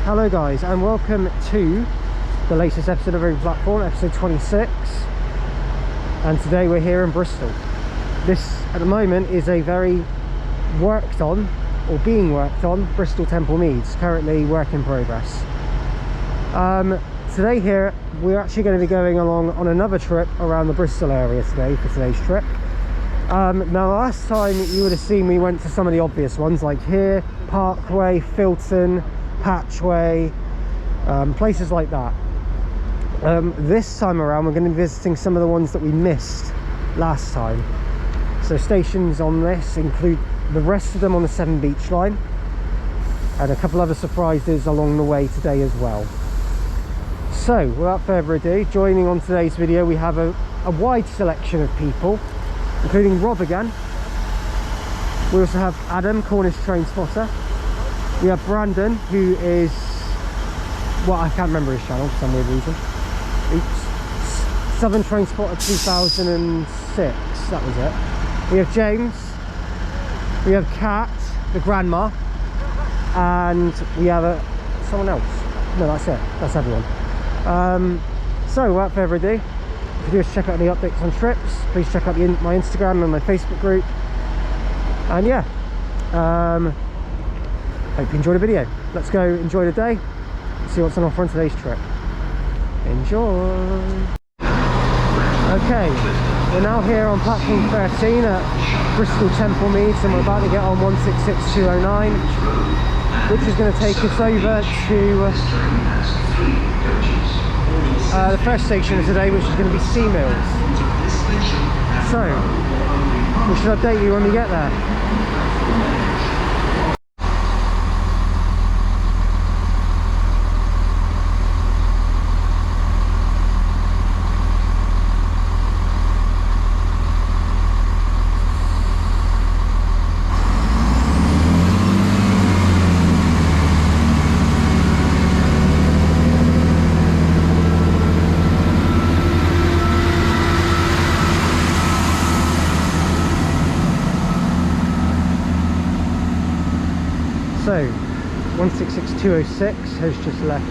Hello guys, and welcome to the latest episode of Ring Platform, episode 26. And today we're here in Bristol. This at the moment is a very worked on, or being worked on, Bristol Temple Meads, currently work in progress. Today here we're actually going to be going along on another trip around the Bristol area today for today's trip. Now last time you would have seen we went to some of the obvious ones like here, Parkway, Filton, Patchway, places like that. This time around we're going to be visiting some of the ones that we missed last time. So stations on this include the rest of them on the Severn Beach line and a couple other surprises along the way today as well. So without further ado, joining on today's video we have a wide selection of people, including Rob again. We also have Adam, Cornish train spotter. We have Brandon, who is, well, I can't remember his channel for some weird reason. Oops. Southern Train Spotter 2006, that was it. We have James. We have Kat, the grandma. And we have someone else. No, that's it. That's everyone. So without further ado, if you do check out any updates on trips, please check out my Instagram and my Facebook group. And yeah, hope you enjoyed the video. Let's go enjoy the day, see what's on offer on today's trip. Enjoy. Okay, we're now here on platform 13 at Bristol Temple Meads, and we're about to get on 166209, which is going to take us over to the first station of today, which is going to be Sea Mills. So we should update you when we get there. So 166206 has just left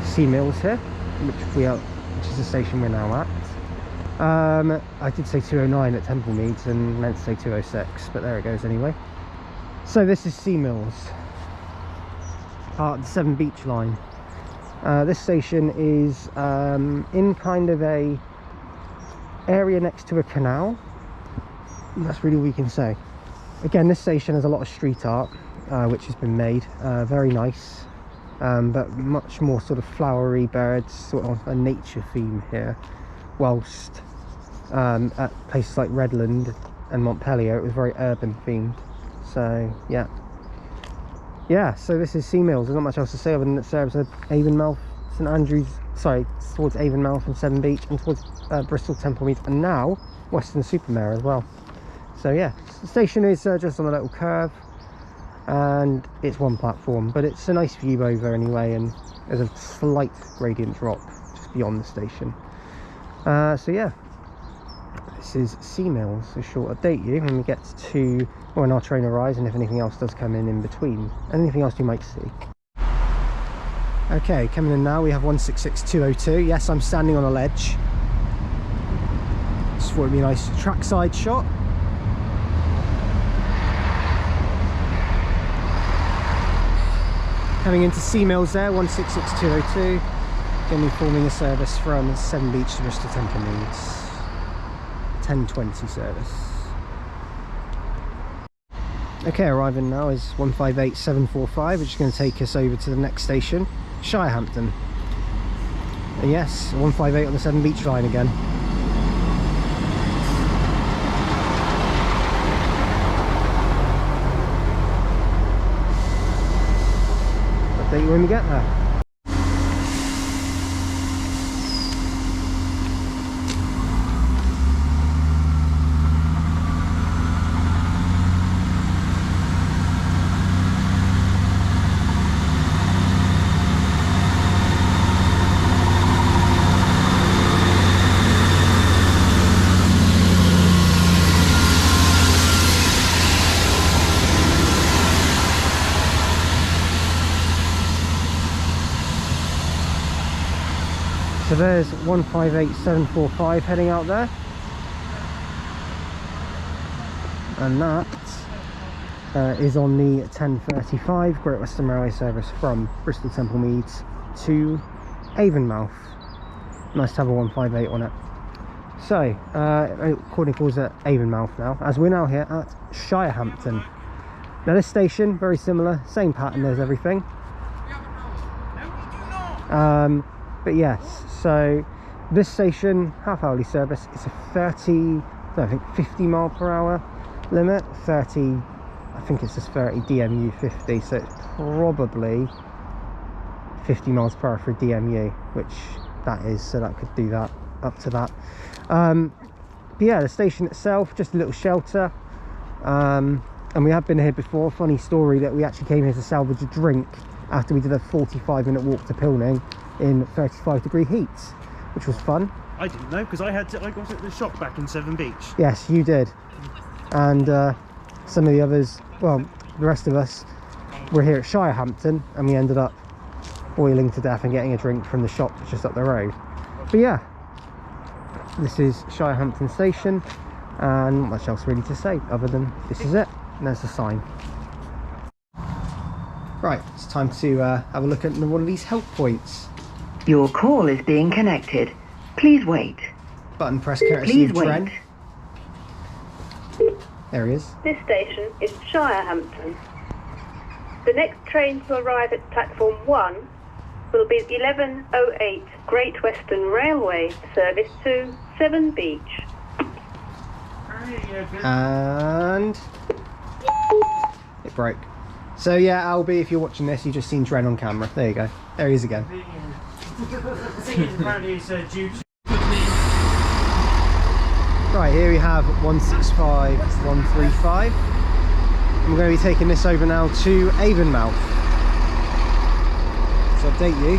Sea Mills here, which is the station we're now at. I did say 209 at Temple Meads and meant to say 206, but there it goes anyway. So this is Sea Mills, part of the Severn Beach line. This station is in kind of a area next to a canal. That's really all we can say. Again, this station has a lot of street art which has been made, very nice, but much more sort of flowery birds, sort of a nature theme here, whilst at places like Redland and Montpellier it was very urban themed. So yeah, so this is Sea Mills. There's not much else to say other than it serves Avonmouth, St Andrews, sorry, towards Avonmouth and Severn Beach, and towards Bristol Temple Meads, and now Weston-super-Mare as well. So yeah, the station is just on a little curve and it's one platform, but it's a nice view over anyway, and there's a slight gradient drop just beyond the station. So yeah, this is Sea Mills. So short update you when we get to when our train arrives and if anything else does come in between, anything else you might see. Okay, coming in now we have 166202. Yes, I'm standing on a ledge. Just thought it'd be a nice trackside shot. Coming into Sea Mills there, 166202, going to be forming a service from Severn Beach to Bristol Temple Meads, 10:20 service. Okay, arriving now is 158745, which is going to take us over to the next station, Shirehampton. And yes, 158 on the Severn Beach line again. Update you when we get there. So there's 158745 heading out there, and that is on the 1035 Great Western Railway service from Bristol Temple Meads to Avonmouth. Nice to have a 158 on it. So according calls at Avonmouth now, as we're now here at Shirehampton. Now this station, very similar, same pattern as everything. But yes, so this station, half hourly service, it's a 50 mile per hour limit. 30, I think it's just 30 DMU 50, so it's probably 50 miles per hour for DMU, which that is, so that could do that up to that. But yeah, the station itself, just a little shelter, and we have been here before. Funny story that we actually came here to salvage a drink after we did a 45-minute walk to Pilning in 35-degree heat, which was fun. I didn't know, because I got at the shop back in Severn Beach. Yes, you did. And some of the others, well, the rest of us were here at Shirehampton, and we ended up boiling to death and getting a drink from the shop just up the road. But yeah, this is Shirehampton station, and not much else really to say other than this is it, and there's the sign. Right, it's time to have a look at one of these help points. Your call is being connected. Please wait. Button press courtesy of Please Trent. wait. There he is. This station is Shirehampton. The next train to arrive at platform 1 will be 1108 Great Western Railway service to Severn Beach. And it broke. So yeah, Albie, if you're watching this, you've just seen Dren on camera. There you go. There he is again. Right, here we have 165135. And we're going to be taking this over now to Avonmouth. So update you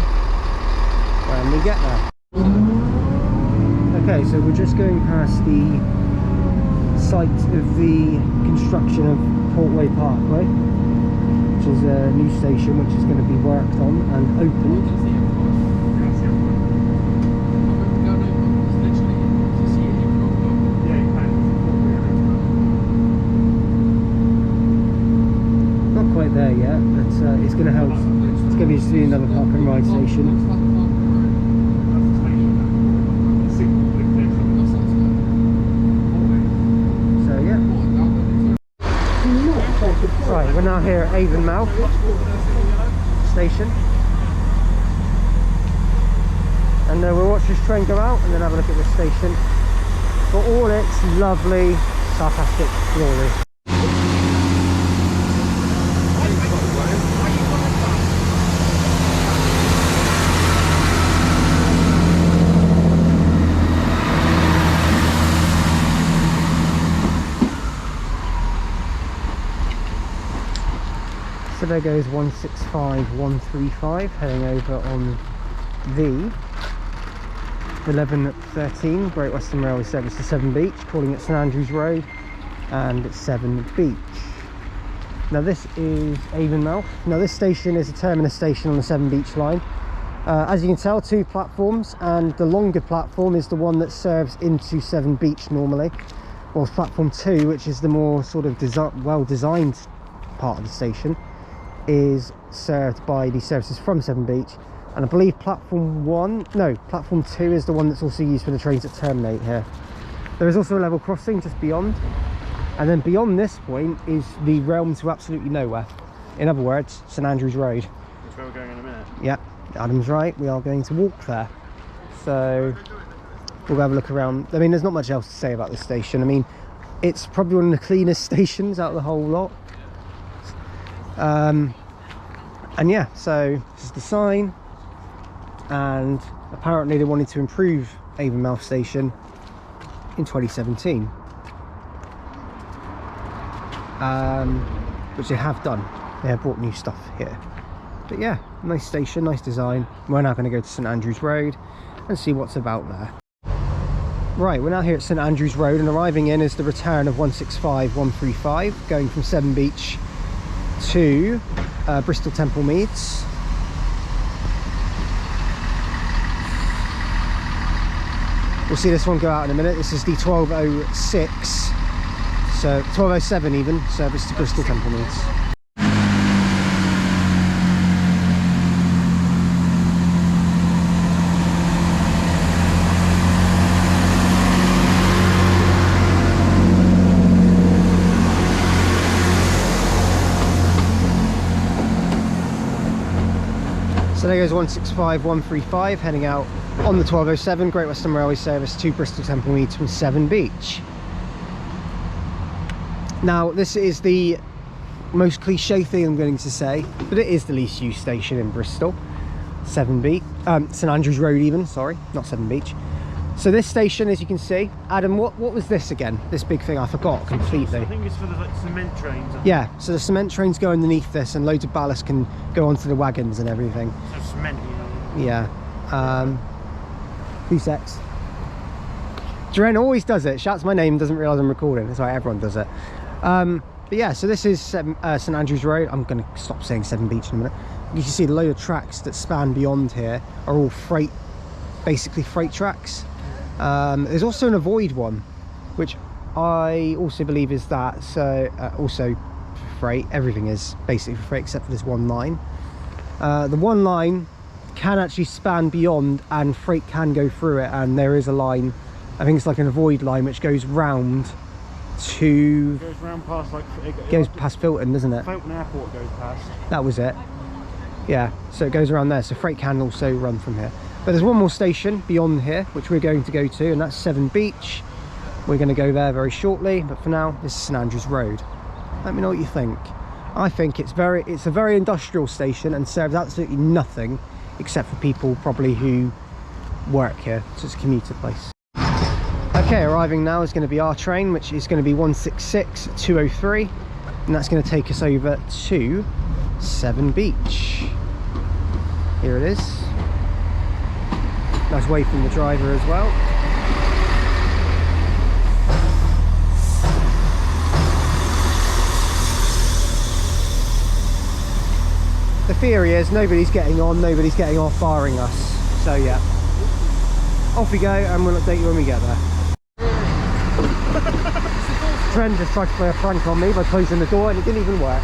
when we get there. Okay, so we're just going past the site of the construction of Portway Parkway, which is a new station which is going to be worked on and opened. Not quite there yet, but it's going to help. It's going to be just another park and ride station. Right, we're now here at Avonmouth station, and we'll watch this train go out and then have a look at this station for all its lovely sarcastic glory. So there goes 165135 heading over on the 1113 Great Western Railway service to Severn Beach, calling it St Andrews Road and Severn Beach. Now this is Avonmouth. Now this station is a terminus station on the Severn Beach line. As you can tell, 2 platforms, and the longer platform is the one that serves into Severn Beach normally, whilst platform 2, which is the more sort of well-designed part of the station, is served by the services from Severn Beach. And I believe platform 2 is the one that's also used for the trains that terminate here. There is also a level crossing just beyond, and then beyond this point is the realm to absolutely nowhere. In other words, St Andrews Road. That's where we're going in a minute. Yeah, Adam's right, we are going to walk there. So we'll have a look around. I mean, there's not much else to say about this station. I mean, it's probably one of the cleanest stations out of the whole lot. And yeah, so this is the sign, and apparently they wanted to improve Avonmouth station in 2017, which they have done. They have brought new stuff here. But yeah, nice station, nice design. We're now going to go to St Andrews Road and see what's about there. Right, we're now here at St Andrews Road, and arriving in is the return of 165135 going from Severn Beach to Bristol Temple Meads. We'll see this one go out in a minute. This is the 1206, so 1207 even, service to Bristol Templemeads. So there goes 165 135 heading out on the 1207 Great Western Railway service to Bristol Templemeads from Severn Beach. Now this is the most cliche thing I'm going to say, but it is the least used station in Bristol. Severn Beach, St Andrews Road even, sorry, not Severn Beach. So this station, as you can see, Adam, what was this again? This big thing, I forgot completely. I think it's for the like, cement trains. Yeah, so the cement trains go underneath this and loads of ballast can go onto the wagons and everything. So cement, Yeah. 2 secs. Dren always does it, shouts my name, doesn't realise I'm recording. That's why everyone does it. But yeah, so this is St Andrews Road. I'm going to stop saying Severn Beach in a minute. You can see the load of tracks that span beyond here are all freight, basically freight tracks. There's also an avoid one, which I also believe is that, so also for freight. Everything is basically for freight except for this one line. The one line can actually span beyond and freight can go through it, and there is a line, I think it's like an avoid line, which goes round to... It goes round past like... goes past Filton, doesn't it? Filton Airport goes past. That was it. Yeah, so it goes around there, so freight can also run from here. But there's one more station beyond here which we're going to go to, and that's Severn Beach. We're going to go there very shortly, but for now this is St Andrews Road. Let me know what you think. I think it's a very industrial station and serves absolutely nothing except for people probably who work here, so it's a commuter place. Okay, arriving now is going to be our train, which is going to be 166 203, and that's going to take us over to Severn Beach. Here it is. Nice way from the driver as well. The theory is nobody's getting on, nobody's getting off barring us. So yeah, off we go and we'll update you when we get there. Trent just tried to play a prank on me by closing the door and it didn't even work.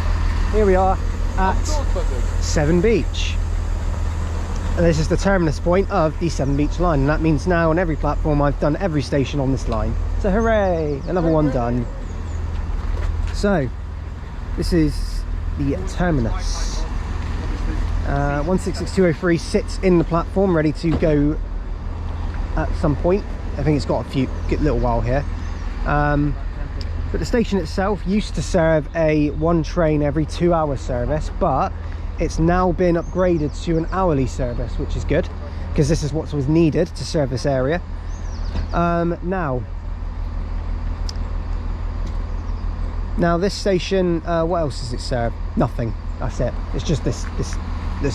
Here we are at Severn Beach. And this is the terminus point of the Severn Beach line, and that means now on every platform I've done every station on this line. So hooray, another one done. So this is the terminus. 166203 sits in the platform ready to go at some point. I think it's got a little while here. But the station itself used to serve a one train every 2 hour service, but it's now been upgraded to an hourly service, which is good because this is what was needed to serve this area. Now this station, what else does it serve? Nothing. That's it. It's just this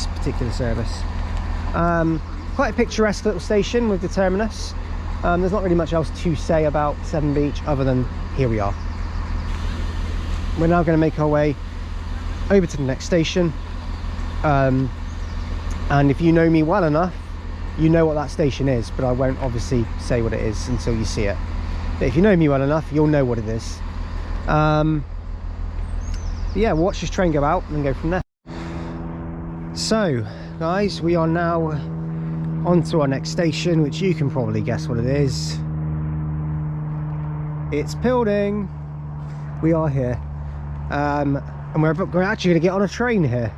particular service. Quite a picturesque little station with the terminus. There's not really much else to say about Severn Beach other than here we are. We're now going to make our way over to the next station. And if you know me well enough, you know what that station is, but I won't obviously say what it is until you see it. But if you know me well enough, you'll know what it is. Yeah, we'll watch this train go out and go from there. So guys, we are now on to our next station, which you can probably guess what it is. It's Pilding. We are here, and we're actually going to get on a train here,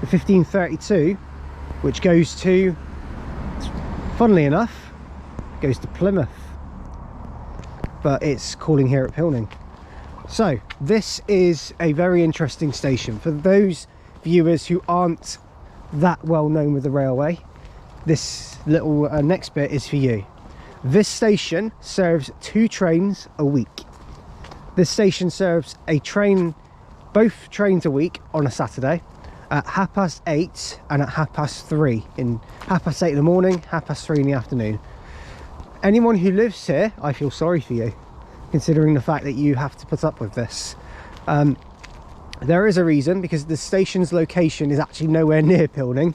the 1532, which goes to, funnily enough, goes to Plymouth, but it's calling here at Pilding. So this is a very interesting station for those viewers who aren't that well known with the railway. This little next bit is for you. This station serves 2 trains a week. This station serves both trains a week on a Saturday at 8:30 and at 3:30. In 8:30 in the morning, 3:30 in the afternoon. Anyone who lives here, I feel sorry for you, considering the fact that you have to put up with this. There is a reason, because the station's location is actually nowhere near Pilding.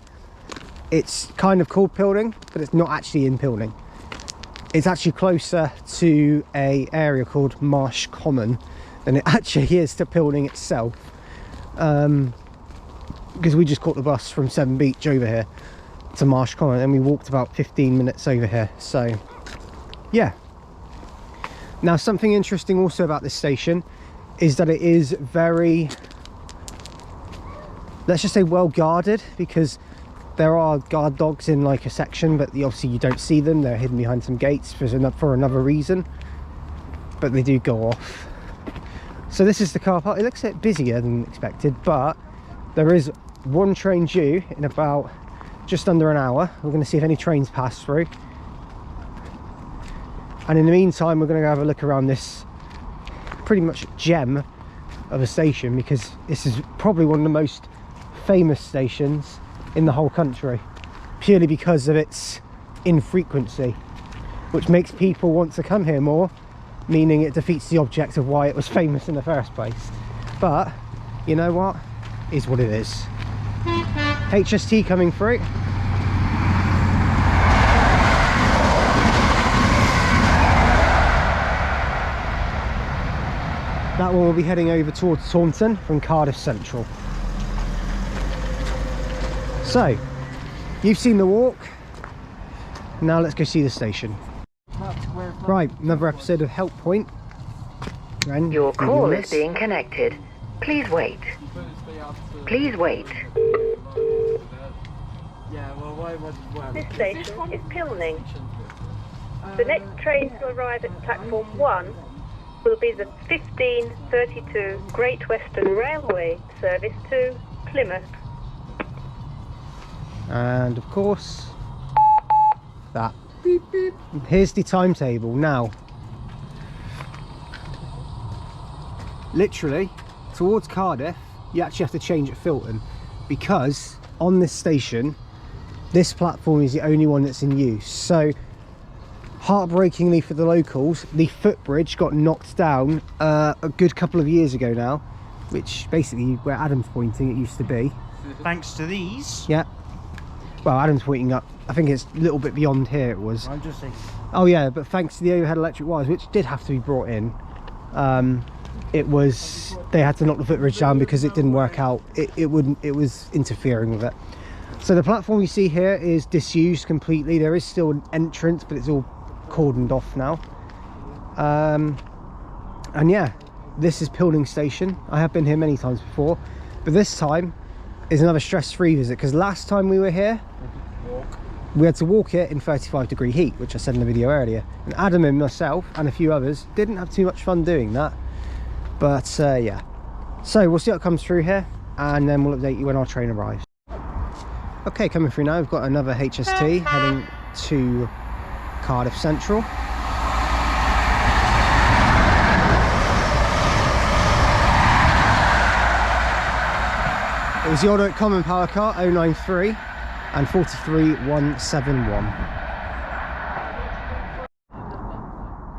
It's kind of called Pilding, but it's not actually in Pilding. it's actually closer to a area called Marsh Common than it actually is to Pilning itself, because we just caught the bus from Severn Beach over here to Marsh Common and we walked about 15 minutes over here. So yeah. Now, something interesting also about this station is that it is very, let's just say, well guarded, because there are guard dogs in like a section, but obviously you don't see them. They're hidden behind some gates for another reason, but they do go off. So this is the car park. It looks a bit busier than expected, but there is one train due in about just under an hour. We're going to see if any trains pass through, and in the meantime we're going to have a look around this pretty much gem of a station, because this is probably one of the most famous stations in the whole country, purely because of its infrequency, which makes people want to come here more, meaning it defeats the object of why it was famous in the first place. But you know what, is what it is. HST coming through. That one will be heading over towards Taunton from Cardiff Central. So, you've seen the walk, now let's go see the station. Right, another episode of Help Point. Ren, Your call is being connected. Please wait. Please wait. This station is Pilning. The next train to arrive at platform 1 will be the 1532 Great Western Railway service to Plymouth. And of course, that. Beep, beep. Here's the timetable now. Literally, towards Cardiff, you actually have to change at Filton, because on this station, this platform is the only one that's in use. So, heartbreakingly for the locals, the footbridge got knocked down a good couple of years ago now, which basically where Adam's pointing it used to be. Thanks to these. Yeah. Well, Adam's pointing up. I think it's a little bit beyond here it was. I'm just saying. Oh yeah, but thanks to the overhead electric wires, which did have to be brought in, they had to knock the footbridge down because it didn't work out. It was interfering with it. So the platform you see here is disused completely. There is still an entrance, but it's all cordoned off now. And yeah, this is Pilning Station. I have been here many times before, but this time is another stress-free visit, because last time we were here we had to walk it in 35-degree heat, which I said in the video earlier, and Adam and myself and a few others didn't have too much fun doing that. But yeah, so we'll see what comes through here, and then we'll update you when our train arrives. Okay, coming through now, we've got another HST heading to Cardiff Central. It was the Order Common Power Car 093 and 43171.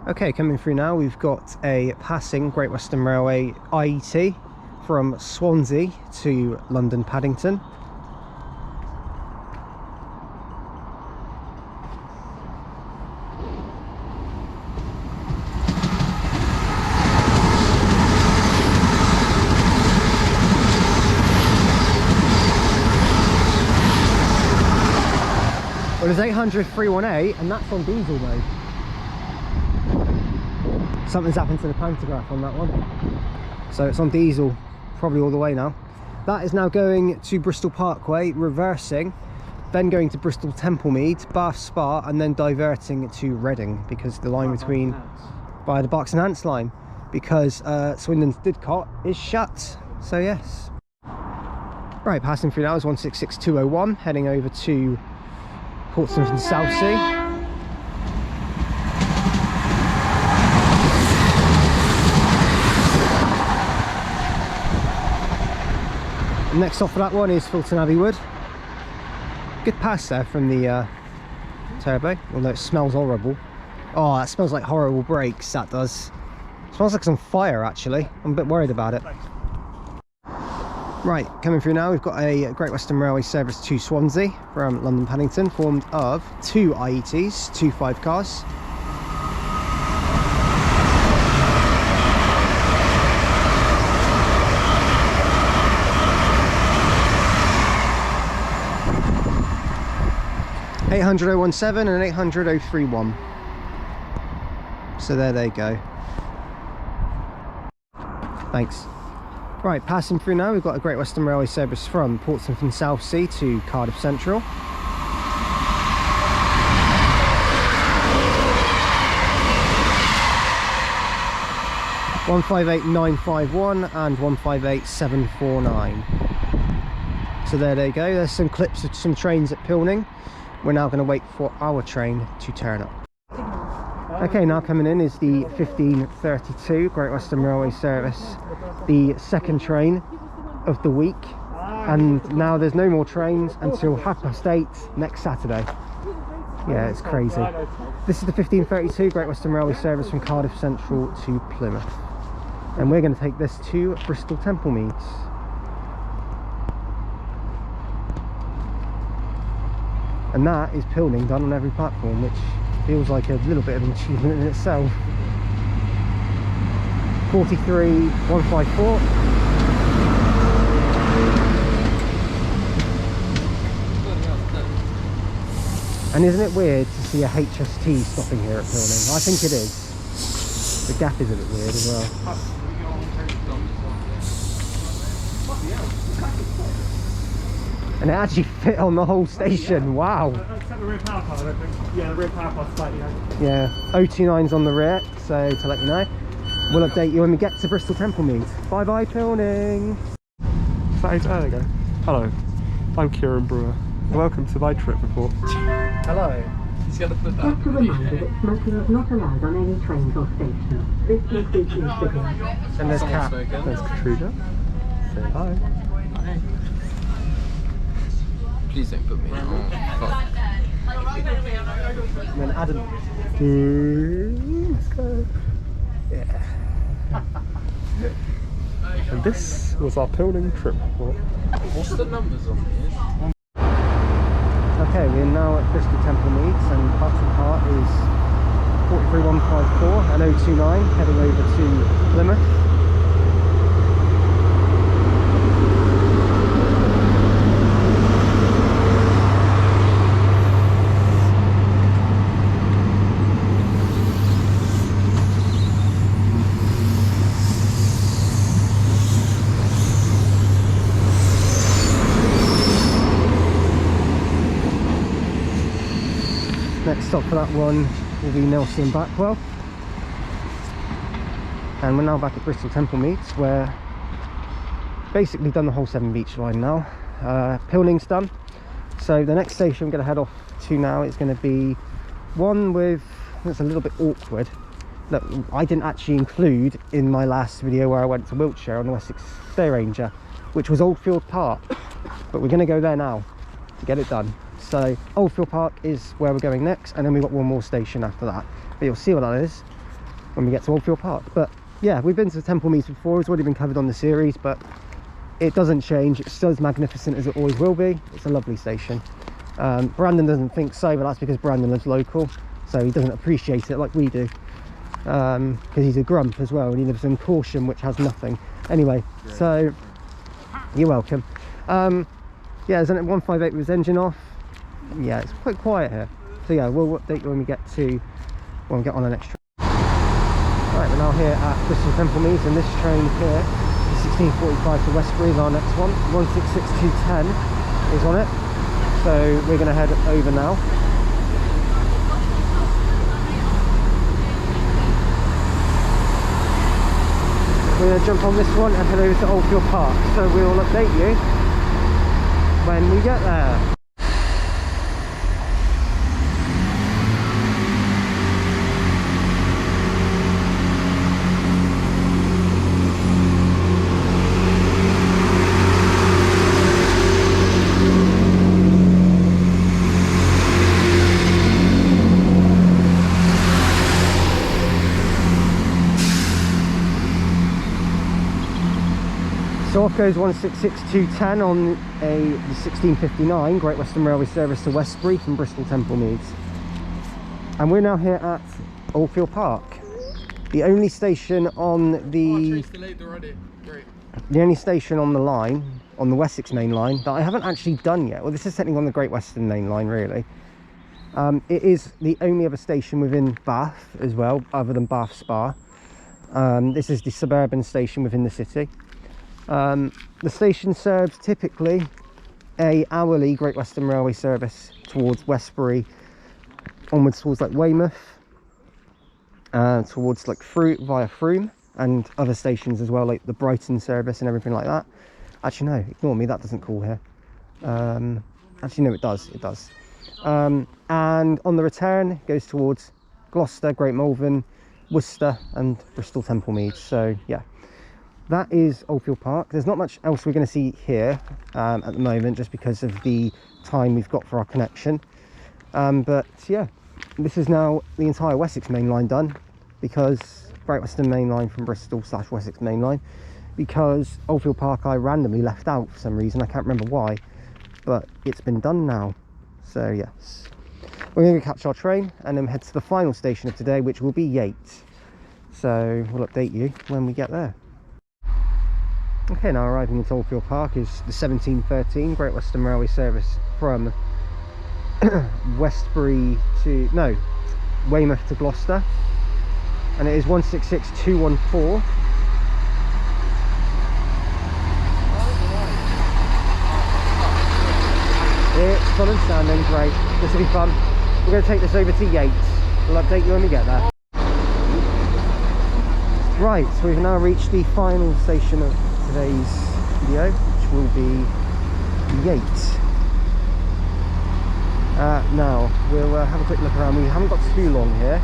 Okay, coming through now, we've got a passing Great Western Railway IET from Swansea to London Paddington. Well, there's 800 318 and that's on diesel mode. Something's happened to the pantograph on that one. So it's on diesel probably all the way now. That is now going to Bristol Parkway, reversing, then going to Bristol Templemead, Bath Spa, and then diverting to Reading, because the line between, by the Berks and Hants line, because Swindon's Didcot is shut. So yes. Right, passing through now is 166201, heading over to Portsmouth and Southsea. Next off for that one is Filton Abbey Wood. Good pass there from the turbo, although it smells horrible. Oh, that smells like horrible brakes, that does. It smells like it's on fire actually. I'm a bit worried about it. Right, coming through now, we've got a Great Western Railway service to Swansea from London Paddington, formed of two IETs, two 5 cars. 800 017 and 800 031. So there they go. Thanks. Right, passing through now, we've got a Great Western Railway service from Portsmouth and Southsea to Cardiff Central. (158,951) and 158,749. So there they go. There's some clips of some trains at Pilning. We're now going to wait for our train to turn up. Okay, now coming in is the 1532 Great Western Railway service, the second train of the week, and now there's no more trains until 8:30 next Saturday. Yeah, it's crazy. This is the 1532 Great Western Railway service from Cardiff Central to Plymouth, and we're going to take this to Bristol Templemeads. And that is Pilning done on every platform, which feels like a little bit of an achievement in itself. 43,154. And isn't it weird to see a HST stopping here at Pilning? I think it is. The gap is a bit weird as well. And it actually fit on the whole station. Wow. Except the rear power car, I don't think. Yeah, the rear power car's slightly out. Yeah, 029's on the rear, so to let you know. We'll update you when we get to Bristol Templemeads. Bye bye, Pilning. There we go. Hello, I'm Kieran Brewer. Welcome to my trip report. Hello. He's going to put that. Just a reminder that smoking is not allowed on any trains or stations. This includes e-cigarettes. And there's Kat. There's Katrina. Say hi. Please don't put me in. Oh, fuck. And then Adam. Let's go. Yeah. And this was our Pilning trip report. What's the numbers on these? Okay, we're now at Bristol Templemeads, and Button Part is 43,154 and 029 heading over to Plymouth. Next stop for that one will be Nelson and Backwell. And we're now back at Bristol Templemeads, where basically done the whole Severn Beach line now. Pilning's done. So the next station we're going to head off to now is going to be one with, that's a little bit awkward, that I didn't actually include in my last video where I went to Wiltshire on the Wessex Stay Ranger, which was Oldfield Park. But we're going to go there now to get it done. So Oldfield Park is where we're going next, and then we've got one more station after that. But you'll see what that is when we get to Oldfield Park. But yeah, we've been to Templemeads before. It's already been covered on the series, but it doesn't change. It's still as magnificent as it always will be. It's a lovely station. Brandon doesn't think so, but that's because Brandon lives local, so he doesn't appreciate it like we do. Because he's a grump as well, and he lives in Corsham, which has nothing. Anyway, so you're welcome. Yeah, there's an 158 with his engine off. Yeah, it's quite quiet here. So yeah, we'll update you when we get on the next train. Right, we're now here at Bristol Templemeads, and this train here, the 1645 to Westbury, is our next one. 166210 is on it. So we're going to head over now. We're going to jump on this one and head over to Oldfield Park. So we'll update you when we get there. So off goes 166210 on the 1659 Great Western Railway service to Westbury from Bristol Templemeads. And we're now here at Oldfield Park. The only station on the only station on the line, on the Wessex main line, that I haven't actually done yet. Well, this is technically on the Great Western main line, really. It is the only other station within Bath as well, other than Bath Spa. This is the suburban station within the city. The station serves typically a hourly Great Western Railway service towards Westbury, onwards towards like Weymouth, towards like via Frome, and other stations as well, like the Brighton service and everything like that. Actually no, ignore me, that doesn't call here. Actually no, it does. And on the return it goes towards Gloucester, Great Malvern, Worcester and Bristol Templemead. So yeah, that is Oldfield Park. There's not much else we're going to see here at the moment, just because of the time we've got for our connection. But yeah, this is now the entire Wessex main line done, because Great Western main line from Bristol / Wessex main line, because Oldfield Park I randomly left out for some reason. I can't remember why, but it's been done now. So yes, we're going to catch our train and then head to the final station of today, which will be Yates. So we'll update you when we get there. Okay, now arriving at Oldfield Park is the 1713 Great Western Railway service from Weymouth to Gloucester, and it is 166214. It's full and standing, great. This will be fun. We're going to take this over to Yates. We'll update you when we get there. Right, so we've now reached the final station of today's video, which will be Yates. Now we'll have a quick look around. We haven't got too long here.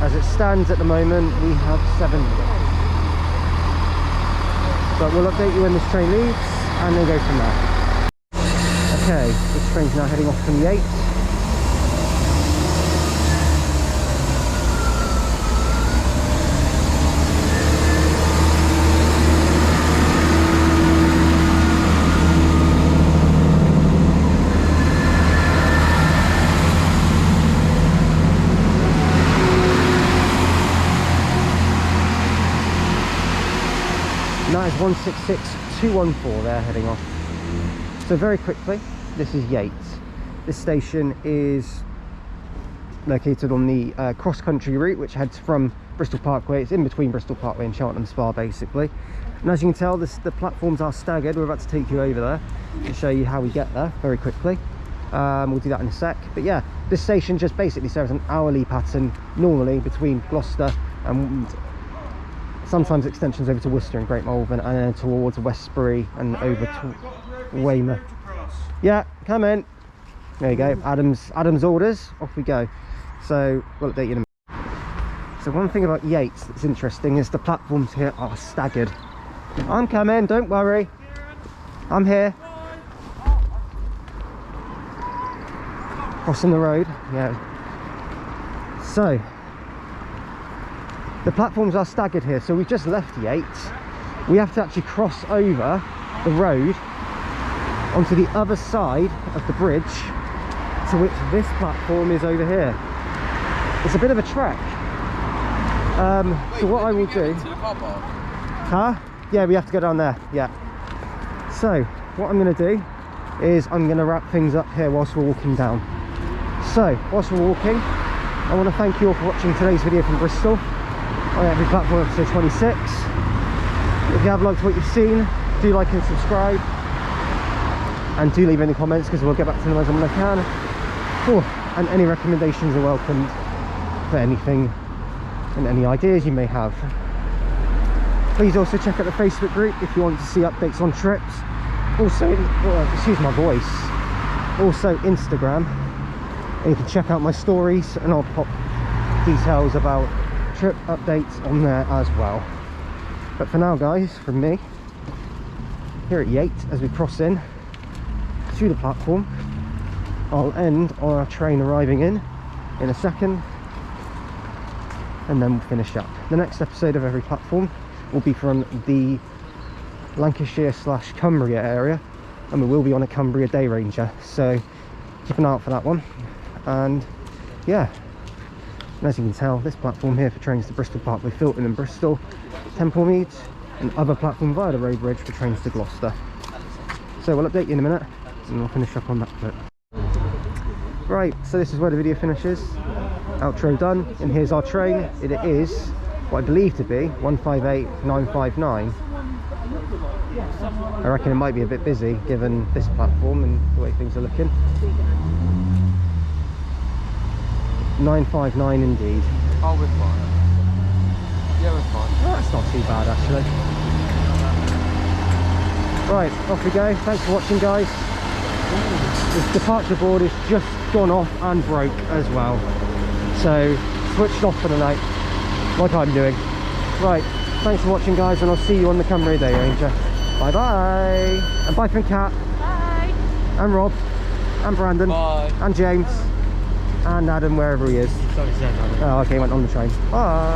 As it stands at the moment, we have 7 minutes. But we'll update you when this train leaves and then go from there. Okay, this train's now heading off from Yates. That is 166214 there, heading off. So very quickly, this is Yates. This station is located on the cross-country route, which heads from Bristol Parkway. It's in between Bristol Parkway and Cheltenham Spa, basically. And as you can tell, the platforms are staggered. We're about to take you over there to show you how we get there very quickly. We'll do that in a sec. But yeah, this station just basically serves an hourly pattern, normally between Gloucester and sometimes extensions over to Worcester and Great Malvern, and then towards Westbury and over to Weymouth. Yeah, come in. There you go. Adam's orders. Off we go. So we'll update you in a minute. So one thing about Yates that's interesting is the platforms here are staggered. I'm coming. Don't worry. I'm here. Crossing the road. Yeah. So the platforms are staggered here. So we've just left Yates. We have to actually cross over the road onto the other side of the bridge, to which this platform is over here. It's a bit of a trek. So what I will do... Huh? Yeah, we have to go down there, yeah. So what I'm going to do is I'm going to wrap things up here whilst we're walking down. So whilst we're walking, I want to thank you all for watching today's video from Bristol on Every Platform episode 26. If you have liked what you've seen, do like and subscribe. And do leave any comments, because we'll get back to them as when I can. Oh, and any recommendations are welcomed for anything and any ideas you may have. Please also check out the Facebook group if you want to see updates on trips. Also, excuse my voice, also Instagram. And you can check out my stories, and I'll pop details about trip updates on there as well. But for now, guys, from me here at Yates, as we cross in to the platform, I'll end on our train arriving in a second, and then we'll finish up. The next episode of Every Platform will be from the Lancashire / Cumbria area, and we will be on a Cumbria Day Ranger, so keep an eye out for that one. And yeah, and as you can tell, this platform here for trains to Bristol Parkway, Filton and Bristol, Templemead, and other platform via the road bridge for trains to Gloucester. So we'll update you in a minute and we'll finish up on that bit. Right, so this is where the video finishes. Outro done, and here's our train. It is what I believe to be 158959. I reckon it might be a bit busy given this platform and the way things are looking. 959 indeed. Oh, we're fine. Yeah, we're fine. Oh, that's not too bad actually. Right, off we go. Thanks for watching, guys. This departure board is just gone off and broke as well. So, switched off for the night, like I'm doing. Right, thanks for watching, guys, and I'll see you on the Cymru Day Ranger. Bye bye. And bye from Kat. Bye. And Rob. And Brandon. Bye. And James. And Adam, wherever he is. Oh, okay, went on the train. Bye.